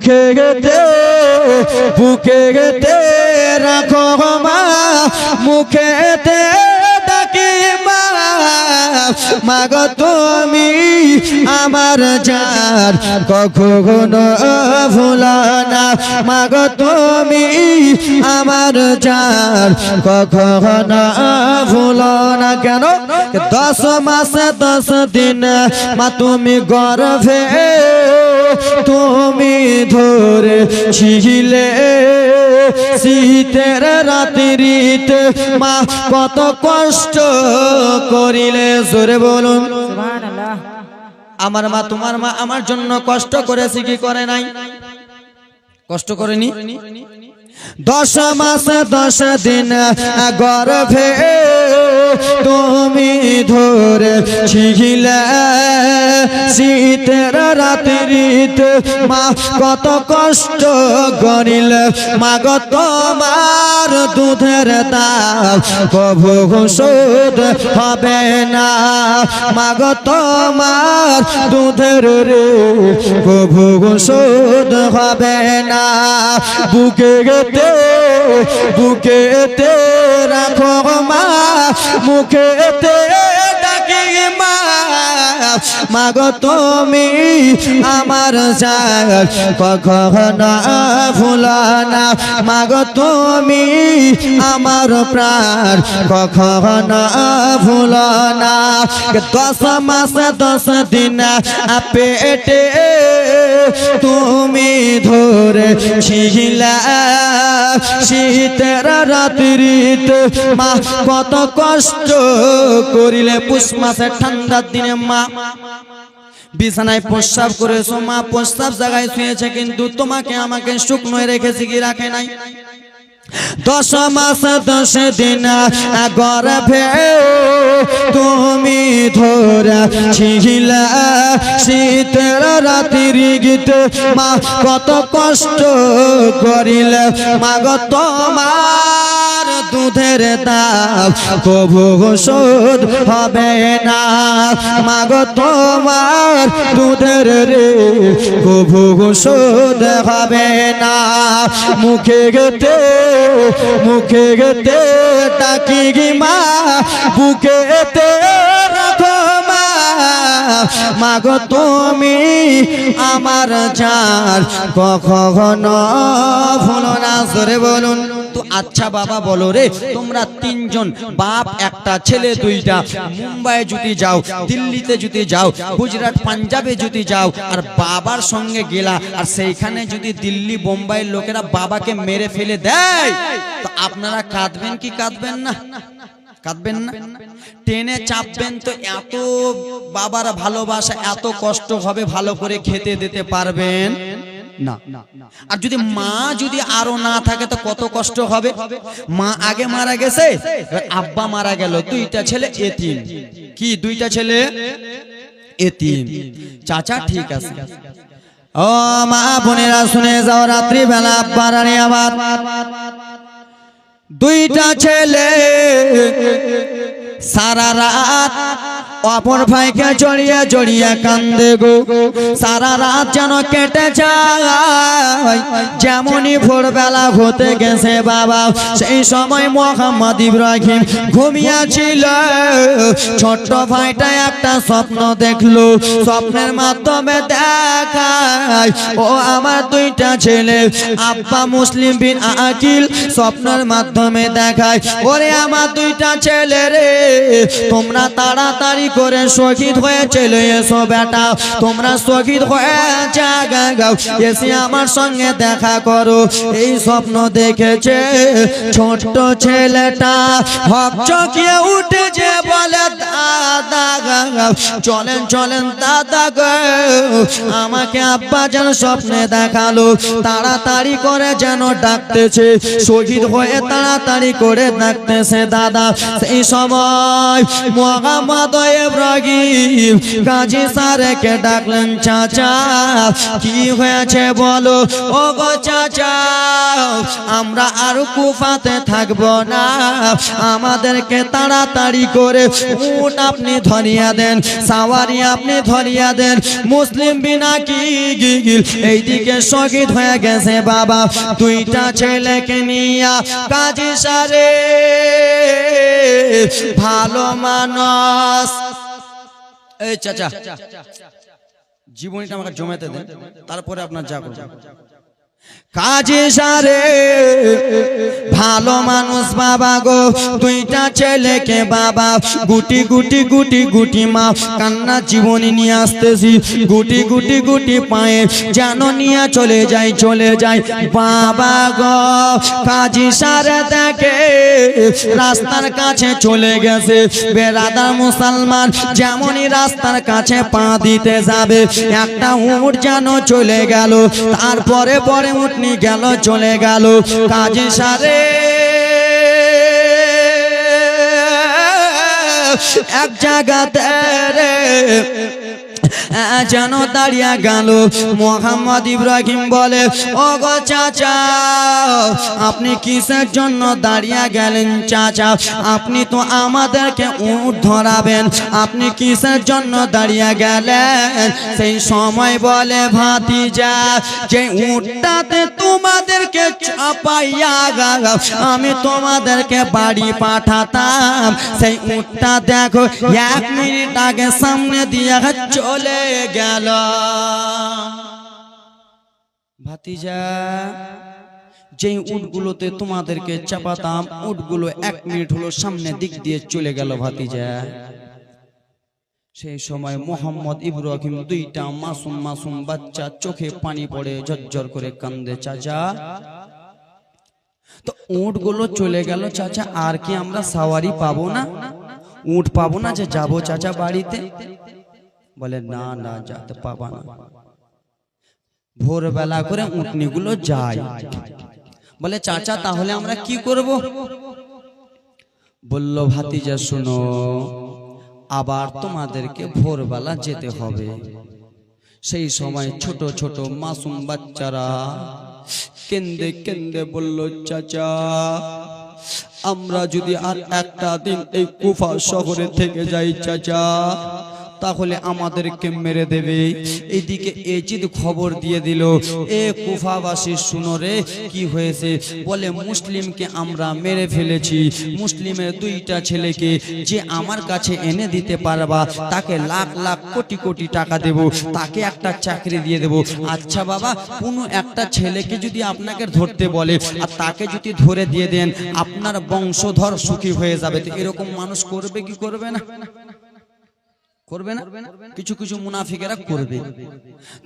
বুকে বুকেতে রাখো মা, মুখেতে ডাকি মা, মাগো তুমি আমার জান কখনো ভুলো না, মাগো তুমি আমার জান কখনো ভুলো না। কেন 10 মাস 10 দিন মা তুমি গর্ভে তুমি ধরেছিলে, শীতের রাত্রিতে মা কত কষ্ট করিলে। জোরে বলুন সুবহানাল্লাহ। আমার মা তোমার মা আমার জন্য কষ্ট করেছে কি করে নাই? কষ্ট করেনি? 10 মাস 10 দিন গর্ভে তুমি ধরেছিলে, শীতের রাত্রিতে মা কত কষ্ট করিলে, মাগো তোমার দুধের দাম কভু শোধ হবে না, মাগো তোমার দুধের রে কভু শোধ হবে না। বুকেতে রাখো মা, মুখেতে ডাকি মা, মাগো তুমি আমার জান কখনো ভুলো না, মাগো তুমি আমার প্রাণ কখনো ভুলো না। 10 মাস 10 দিন পেটে তুমি ধরেছিলে, শীতের রাত্রিতে মা কত কষ্ট করিলে। পুষ মাসে ঠান্ডার দিনে মা বিছানায় প্রস্রাব করেছো, মা প্রস্রাব জায়গায় শুয়েছে, কিন্তু তোমাকে আমাকে শুকনোয় রেখেছে কি রাখে নাই? 10 মাস 10 দিন গর্ভে তুমি ধরেছিলে, শীতের রাত্রিতে মা কত কষ্ট করিলে, মাগো তোমার দুধের দাম কভু শোধ হবে না, মাগো তোমার দুধের রে কভু শোধ হবে না। মুখেতে ডাকি মা, বুকেতে রাখো মা, মাগো তুমি আমার জান কখনো ভুলো না। জোরে বলুন তো। আচ্ছা বাবা বলো রে, তোমরা 3 জন বাপ একটা ছেলে 2টা মুম্বাই যদি যাও, দিল্লিতে যদি যাও, গুজরাট পাঞ্জাবে যদি যাও, আর বাবার সঙ্গে গেলা, আর সেইখানে যদি দিল্লি বোম্বাইয়ের লোকেরা বাবাকে মেরে ফেলে দেয়, তো আপনারা কাঁদবেন কি কাঁদবেন না? কাঁদবেন না? টেনে চাপবেন তো? এত বাবার ভালোবাসা, এত কষ্ট হবে, ভালো করে খেতে দিতে পারবেন না। আর যদি মা যদি আরো না থাকে তো কত কষ্ট হবে। মা আগে মারা গেছে, আব্বা মারা গেল, 2টা ছেলে এতিম। কি 2টা ছেলে এতিম? চাচা ঠিক আছে। ও মা বোনেরা শুনে যাও, রাত্রি বেলা আব্বা রানী আমার 2টা ছেলে সারা রাত অপর ভাইকে জড়িয়ে জড়িয়ে কান্দে গো, সারা রাত যেন কেটে যায়। যেমনই ভোরবেলা হতে গেছে বাবা, সেই সময় মোহাম্মদ ইব্রাহিম ঘুমিয়েছিল। ছোট্ট ভাইটা একটা স্বপ্ন দেখলো, স্বপ্নের মাধ্যমে দেখায় ও আমার 2টা ছেলে, আব্বা মুসলিম বিন আকিল স্বপ্নের মাধ্যমে দেখায়, ওরে আমার 2টা ছেলে রে, তোমরা তাড়াতাড়ি করে শহীদ হয়ে চলে এসো বেটা, তোমরা শহীদ হয়ে যাও, এসে আমার সঙ্গে দেখা করো। এই স্বপ্ন দেখেছে ছোট্ট ছেলেটা, হক চকিয়ে উঠেছে, বলে দাদা চলেন চলেন দাদা গো, আমাকে আব্বা যেন স্বপ্নে দেখালো। তাড়াতাড়ি করে যেন ডাকতেছে, শহীদ হয়ে তাড়াতাড়ি করে ডাকতেছে দাদা। সেই সময় মোহাম্মদ ইব্রাহিম গাজী স্যারকে ডাকলেন, চাচা কি হয়েছে বলো। ও গো চাচা আমরা আর কুফাতে থাকবো না, আমাদেরকে তাড়াতাড়ি করে উট আপনি ধরিয়া দেন, সাওয়ারি আপনি ধরিয়া দেন। মুসলিম বিনা কি গিল এইদিকে শহীদ হয়ে গেছে বাবা, দুইটা ছেলেকে নিয়া কাজী সারে ভালো মানুষ। এই চাচা জীবনীটা আমাকে জমাতে দেন, তারপরে আপনার যা করবেন। কাজী সারে ভালো মানুষ বাবা গো, দুইটা ছেলেকে বাবা গুটি গুটি গুটি গুটি মা কান্না জীবনী নিয়ে আসতেছি, গুটি গুটি গুটি পায়ে যেন নিয়ে চলে যাই চলে যাই বাবা গো। কাজী সারে দেখে রাস্তার কাছে চলে গেছে, বেরাদার মুসলমান যেমনই রাস্তার কাছে পা দিতে যাবে একটা উট যেন চলে গেল, তারপরে পরে উঠনি গেল চলে গেল। কাজী সারে এক জায়গাতে রে যেন দাঁড়িয়ে গেল। মোহাম্মদ ইব্রাহিম বলে ও গো চাচা আপনি কিসের জন্য দাঁড়িয়ে গেলেন চাচা, আপনি তো আমাদেরকে উট ধরাবেন, আপনি কিসের জন্য দাঁড়িয়ে গেলেন? সেই সময় বলে ভাতিজা যে উটটাতে তোমাদেরকে চাপাইয়া আমি তোমাদেরকে বাড়ি পাঠাতাম, সেই উটটা দেখো 1 মিনিট আগে সামনে দিয়ে চলে গেল। ভাতিজা যেই উটগুলোতে তোমাদেরকে চাপাতাম উটগুলো 1 মিনিট হলো সামনে দিক দিয়ে চলে গেল ভাতিজা। সেই সময় মোহাম্মদ ইব্রাহিম দুইটা মাসুম মাসুম বাচ্চা চোখে পানি পড়ে ঝরঝর করে কান্দে। চাচা তো উটগুলো চলে গেল চাচা, আর কি আমরা সাওয়ারি পাবো না, উট পাবো না যে যাবো চাচা বাড়িতে? বলে না না যেতে পাবা না। ভোরবেলা করে উটনিগুলো যায়। বলে চাচা তাহলে আমরা কি করব? বলল ভাতিজা শুনো, আবার তোমাদেরকে ভোরবেলা যেতে হবে। সেই সময় ছোট ছোট মাসুম বাচ্চারা কেন্দে কেন্দে বলল চাচা আমরা যদি আর একটা দিন এই কুফা শহরে থেকে যাই চাচা তাহলে আমাদেরকে মেরে দেবে। এইদিকে এজিদ খবর দিয়ে দিল, এ কুফাবাসী শুনো রে কি হয়েছে? বলে মুসলিমকে আমরা মেরে ফেলেছি, মুসলিমের 2টা ছেলেকে যে আমার কাছে এনে দিতে পারবা তাকে লাখ লাখ কোটি কোটি টাকা দেব, তাকে একটা চাকরি দিয়ে দেব। আচ্ছা বাবা, কোনো একটা ছেলেকে যদি আপনাকে ধরতে বলে আর তাকে যদি ধরে দিয়ে দেন আপনার বংশধর সুখী হয়ে যাবে, তো এরকম মানুষ করবে কি করবে না? করবে না? কিছু কিছু মুনাফিকেরা করবে।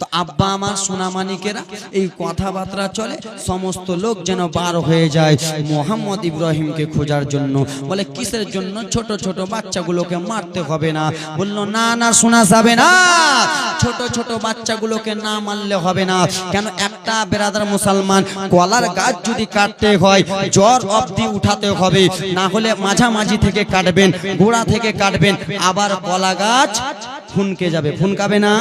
তো আব্বা আমার সোনামানিকেরা এই কথাবার্তা চলে, সমস্ত লোক যেন বার হয়ে যায় মোহাম্মদ ইব্রাহিমকে খোঁজার জন্য। বলে কিসের জন্য? ছোট ছোট বাচ্চাগুলোকে মারতে হবে না। বলল না না শোনা যাবে না, ছোট ছোট বাচ্চাগুলোকে না মারলে হবে না। কেন? একটা বেরাদার মুসলমান কলার গাছ যদি কাটতে হয় জ্বর অবধি উঠাতে হবে, না হলে মাঝামাঝি থেকে কাটবেন, গোড়া থেকে কাটবেন, আবার কলা গাছ ফুনকে যাবে। ফুনকাবে না?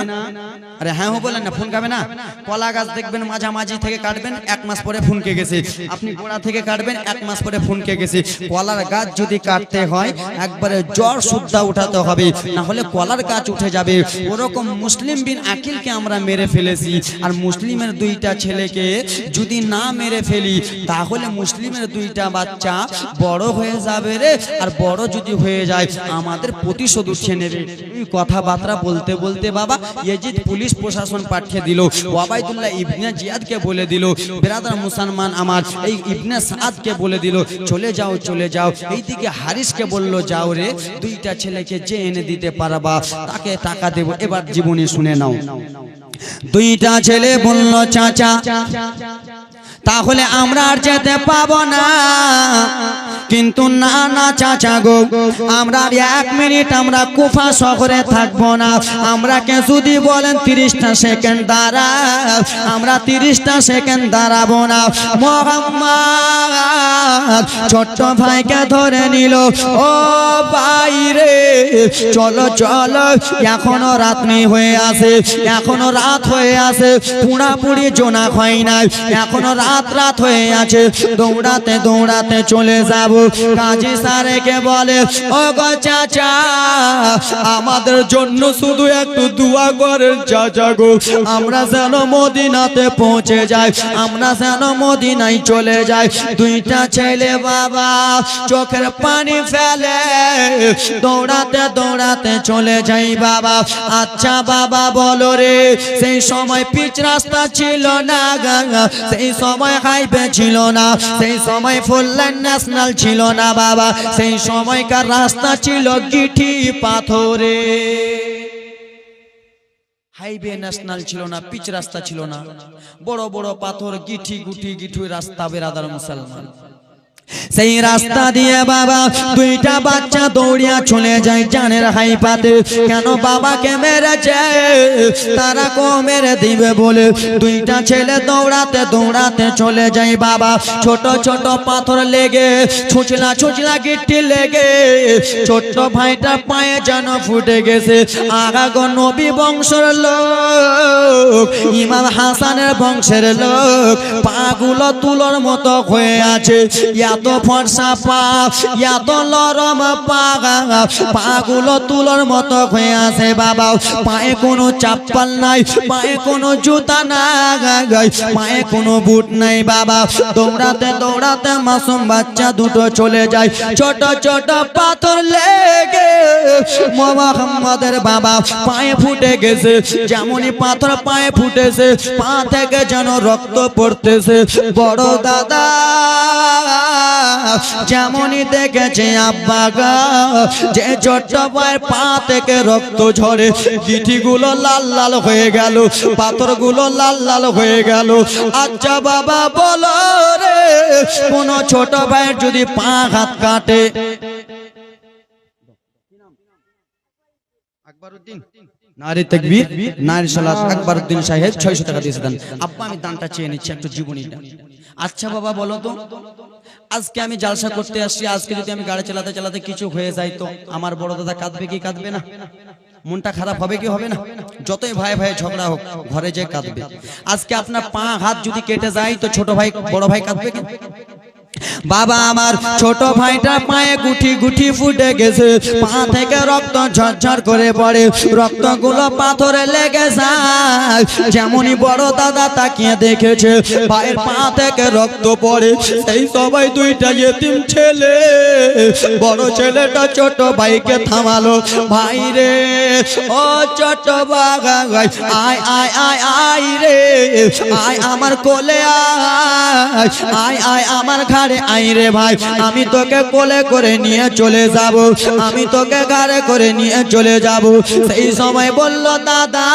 আরে হ্যাঁ বলেন না, ফুনকাবে না? কলা গাছ দেখবেন মাঝামাঝি থেকে কাটবেন 1 মাস পরে ফুনকে গেছে, আপনি গোড়া থেকে কাটবেন 1 মাস পরে ফুনকে গেছে। কলার গাছ যদি কাটতে হয় একবারে জ্বর সুদ্ধা উঠাতে হবে, না হলে কলার গাছ উঠে যাবে। ওরকম মুসলিম বিন আকিলকে আমরা মেরে ফেলেছি, আর মুসলিমের 2টা ছেলেকে যদি না মেরে ফেলি তাহলে মুসলিমের 2টা বাচ্চা বড় হয়ে যাবে রে, আর বড় যদি হয়ে যায় আমাদের প্রতিশোধ উঠিয়ে নেবে। কথাবার্তা বলতে বলতে বাবা ইয়াজিদ পুলিশ প্রশাসন পাঠিয়ে দিল, ওবাইদুল্লাহ ইবনে জিয়াদকে বলে দিল, বেরাদার মুসলমান আমার এই ইবনে সাদকে বলে দিল চলে যাও চলে যাও। এইদিকে হারিসকে বলল যাও রে, 2টা ছেলেকে যে এনে দিতে পারবা তাকে টাকা দেব। এবার জীবনী শুনে নাও। 2টা ছেলে বলল চাচা তাহলে আমরা আর যেতে পাবো না। কিন্তু না না চাচা গো, আমরা 1 মিনিট আমরা কুফা শহরে থাকবো না। আমরাকে যদি বলেন 30টা সেকেন্ড দাঁড়াও, আমরা 30টা সেকেন্ড দাঁড়াবো না। মোহাম্মদ ছোট্ট ভাইকে ধরে নিল, ও বাইরে চলো চলো, এখনো রাত্রি হয়ে আছে, এখনো রাত হয়ে আছে, পুরাপুরি জোনা হয় নাই, এখনো রাত হয়ে আছে। দৌড়াতে দৌড়াতে চলে যাব। কাজী স্যারকে বলে, ও গো চাচা, আমাদের জন্য শুধু একটু দোয়া করেন চাচা গো, আমরা যেন মদিনাতে পৌঁছে যাই, আমরা যেন মদিনায় চলে যাই। দুইটা ছেলে বাবা চোখের পানি ফেলে দৌড়াতে দৌড়াতে চলে যাই বাবা। আচ্ছা বাবা বলো রে, সেই সময় পিচ রাস্তা ছিল না, সেই সময় হাইওয়ে ছিল না, সেই সময় 4 লাইন ন্যাশনাল ছিল না বাবা, সেই সময়কার রাস্তা ছিল গিঠি পাথরে। হাইওয়ে ন্যাশনাল ছিল না, পিচ রাস্তা ছিল না, বড় বড় পাথর, গিঠি গুটি গিঠুই রাস্তা। বেরাদার মুসলমান, সেই রাস্তা দিয়ে বাবা দুইটা বাচ্চা দৌড়িয়া চলে যায় জানের হাইপাতে। কেন বাবাকে মেরেছে, তারা কো মেরে দিবে বলে দুইটা ছেলে দৌড়াতে দৌড়াতে চলে যায় বাবা। ছোট ছোট পাথর লেগে, ছুচলা ছুচলা গিট্টি লেগে ছোট্ট ভাইটা পায়ে যেন ফুটে গেছে। আগাগো নবী বংশের লোক, ইমাম হাসানের বংশের লোক, পাগুলো তুলোর মতো হয়ে আছে। এত ফর্সা পা, এত নরম পা, পাগুলো তুলোর মতো হয়ে আছে বাবা। পায়ে কোনো চাপ্পাল নাই, পায়ে কোনো জুতা নাই, পায়ে কোনো বুট নাই বাবা। দৌড়াতে দৌড়াতে মাসুম বাচ্চা দুটো চলে যায়। ছোট ছোট পাথর লেগে মুহাম্মদের বাবা পায়ে ফুটে গেছে। যেমনই পাথর পায়ে ফুটেছে, পা থেকে যেন রক্ত পড়তেছে। বড় দাদা যেমনই দেখেছে আব্বা গা, যে ছোট্ট ভাইয়ের পা থেকে রক্ত ঝরে, গিঠিগুলো লাল লাল হয়ে গেল, পাথরগুলো লাল লাল হয়ে গেল। আচ্ছা বাবা বলো রে, কোন ছোট ভাইয়ের যদি পা হাত কাটে, আকবরউদ্দিন নারী তাকবীর নারী সালাত, আকবরউদ্দিন সাহেব 600 টাকা দিয়েছে দেন। আব্বা আমি দানটা চেয়ে নিচ্ছি একটু জীবনীটা। আচ্ছা বাবা বলো তো, আজকে আমি জালসা করতে আসছি, আজকে যদি আমি গাড়ি চালাতে চালাতে কিছু হয়ে যায় তো আমার বড় দাদা কাঁদবে কি কাঁদবে না? মনটা খারাপ হবে কি হবে না? যতই ভাই ভাই ঝগড়া হোক, ঘরে যে কাঁদবে। আজকে আপনার পা হাত যদি কেটে যায় তো ছোট ভাই বড় ভাই কাঁদবে কি? বাবা আমার ছোট ভাইটা পায়ে গুটি গুটি ফুটে গেছে, পা থেকে রক্ত ঝরঝর করে পড়ে, রক্তগুলো পাথরে লেগে যায়। যেমনই বড় দাদা তাকিয়ে দেখেছে ভাইয়ের পা থেকে রক্ত পড়ে, সেই সবাই দুইটা ইতিম ছেলে, বড় ছেলেটা ছোট ভাইকে থামালো, ভাই রে ও ছোট ভাই, আয় আয় আয় আয় রে, আয় আমার কোলে আয়, আয় আয় আমার ঘাড়ে আয় রে ভাই, আমি তোকে কোলে করে নিয়ে চলে যাব, আমি তোকে ঘাড়ে করে নিয়ে চলে যাব। সেই সময় বলল দাদা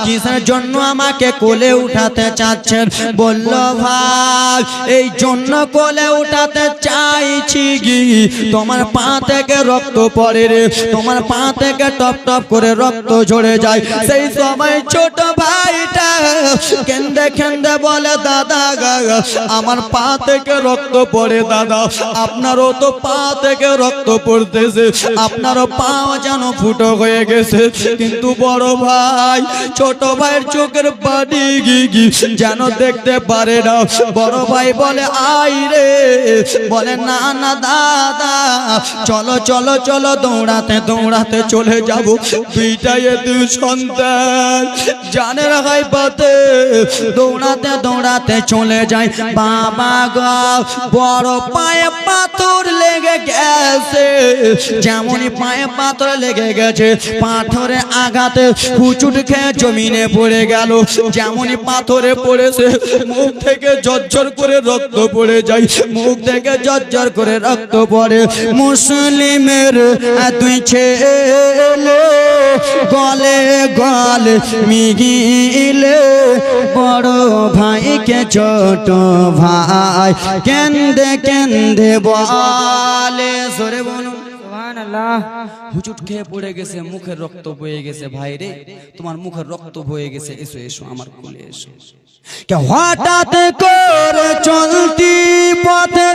কিসের জন্য আমাকে কোলে উঠাতে চাচ্ছেন? বলল ভাই এই জন্য কোলে উঠাতে চাইছি কি, তোমার পা থেকে রক্ত পড়ে রে, তোমার পা থেকে টপ টপ করে রক্ত ঝরে যায়। সেই সময় ছোট ভাইটা কেন্দে কেন্দে বলে দাদা আমার পা থেকে রক্ত পড়ে দাদা, আপনারও তো পা থেকে রক্ত পড়তেছে, আপনারও পা যেন ফুটো হয়ে গেছে। কিন্তু বড় ভাই ছোট ভাইয়ের চোখের পানি যেন দেখতে পারে না। বড় ভাই বলে আই রে, বলে না না দাদা চলো চলো চলো, দৌড়াতে দৌড়াতে চলে যাব। দুইটাই দুই সন্তান জানের হাইপাতে দৌড়াতে দৌড়াতে চলে যায়। বাবা গো বড় পায়ে পাথর লেগে গেছে, যেমনই পায়ে পাথর লেগে গেছে, পাথরে আঘাতে হুচুট খেয়ে জমিনে পড়ে গেল। যেমনই পাথরে পড়েছে মুখ থেকে ঝরঝর করে রক্ত পড়ে যায়, মুখ থেকে ঝরঝর করে রক্ত পড়ে। মুসলিমের দুই ছেলে গলে গলে মিগিলে, বড় ভাইকে ছোট ছোট ভাই কেন্দে কেন্দে বলে জোরে বলুন সুবহানাল্লাহ। হুচুট খেয়ে পড়ে গেছে, মুখের রক্ত বয়ে গেছে। ভাই রে, তোমার মুখের রক্ত বয়ে গেছে, এসো এসো আমার কোলে এসো। কে হঠাৎ করে চলতি পথে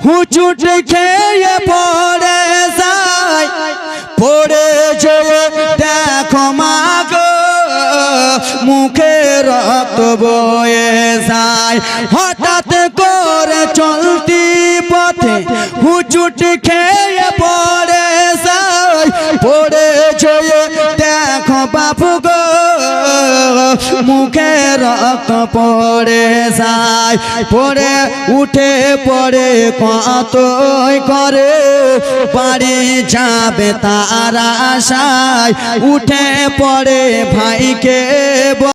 হুচুট খেয়ে পড়ে যায়, পড়ে যেয়ে দেখো মাগো মুখে রক্ত বয়ে যায়। হঠাৎ করে চলতি পথে হুচুট খেয়ে পড়ে যায়, পড়ে যেয়ে দেখো বাপু গো মুখে রক্ত পড়ে যায়। পড়ে উঠে পড়ে কতই করে বাড়ি যাবে তার আশায়, উঠে পড়ে ভাইকে